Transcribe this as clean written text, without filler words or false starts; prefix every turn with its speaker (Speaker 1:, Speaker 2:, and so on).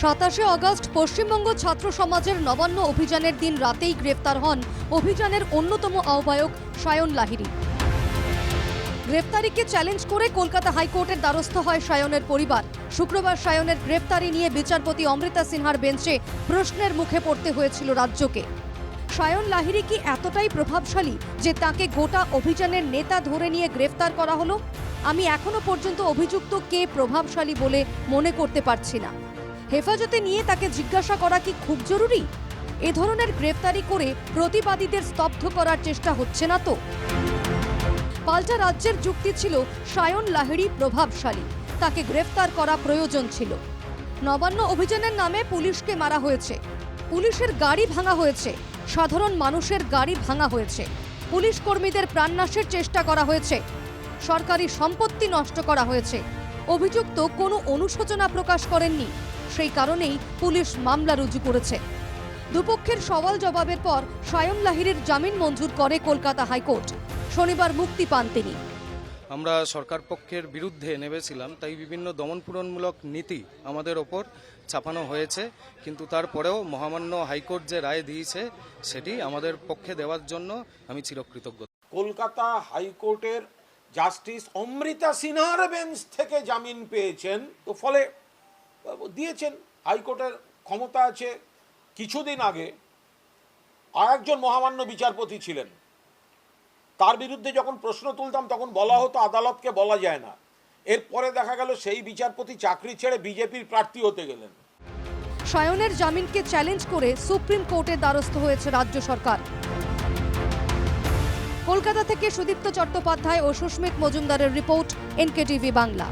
Speaker 1: 27 August Paschimbanga ছাত্র সমাজের নবান্ন অভিযানের দিন রাতেই গ্রেফতার হন অভিযানের অন্যতম আহ্বায়ক সায়ন লাহিড়ী। গ্রেফতারিকে চ্যালেঞ্জ করে কলকাতা হাইকোর্টের দ্বারস্থ হয় সায়নের পরিবার। শুক্রবার সায়নের গ্রেফতারি নিয়ে বিচারপতি অমৃতা সিনহার বেঞ্চে প্রশ্নের মুখে পড়তে হয়েছিল রাজ্যকে। সায়ন লাহিড়ী কি এতটাই প্রভাবশালী যে তাকে গোটা অভিযানের নেতা ধরে নিয়ে গ্রেফতার করা হলো? আমি এখনো পর্যন্ত অভিযুক্ত কে প্রভাবশালী বলে মনে করতে পারছি না। হেফাজতে নিয়ে তাকে জিজ্ঞাসা করা কি খুব জরুরি? এ ধরনের গ্রেফতারি করে প্রতিবাদীদের স্তব্ধ করার চেষ্টা হচ্ছে না তো? পাল্টা রাজ্যের যুক্তি ছিল সায়ন লাহিড়ী প্রভাবশালী, তাকে গ্রেফতার করা প্রয়োজন ছিল। নবান্ন অভিযানের নামে পুলিশকে মারা হয়েছে, পুলিশের গাড়ি ভাঙা হয়েছে, সাধারণ মানুষের গাড়ি ভাঙা হয়েছে, পুলিশ কর্মীদের প্রাণনাশের চেষ্টা করা হয়েছে, সরকারি সম্পত্তি নষ্ট করা হয়েছে। অভিযুক্ত কোনো অনুশোচনা প্রকাশ করেননি, সেই কারণেই পুলিশ মামলা রুজু করেছে। দুপক্ষের সওয়াল জবাবের পর সায়ন লাহিড়ীর জামিন মঞ্জুর করে কলকাতা হাইকোর্ট। শনিবার মুক্তি পান তিনি।
Speaker 2: আমরা সরকার পক্ষের বিরুদ্ধে নেমেছিলাম, তাই বিভিন্ন দমনপীড়নমূলক নীতি আমাদের ওপর চাপানো হয়েছে, কিন্তু তারপরেও মহামান্য হাইকোর্ট যে রায় দিয়েছে সেটি আমাদের পক্ষে দেওয়ার জন্য আমি চিরকৃতজ্ঞ।
Speaker 3: কলকাতা হাইকোর্টের জাস্টিস অমৃতা সিনহার বেঞ্চ থেকে জামিন পেয়েছেন, তো ফলে দিয়েছেন। হাইকোর্টের ক্ষমতা আছে। কিছুদিন আগে আর একজন মহামান্য বিচারপতি ছিলেন, তার বিরুদ্ধে যখন প্রশ্ন তুলতাম তখন বলা হতো আদালতকে বলা যায় না। এরপরে দেখা গেল সেই বিচারপতি চাকরি ছেড়ে বিজেপির প্রার্থী হতে গেলেন।
Speaker 1: সায়নের জামিনকে চ্যালেঞ্জ করে সুপ্রিম কোর্টের দ্বারস্থ হয়েছে রাজ্য সরকার। কলকাতা থেকে সুদীপ্ত চট্টোপাধ্যায় ও সুস্মিত মজুমদারের রিপোর্ট, NKTV বাংলা।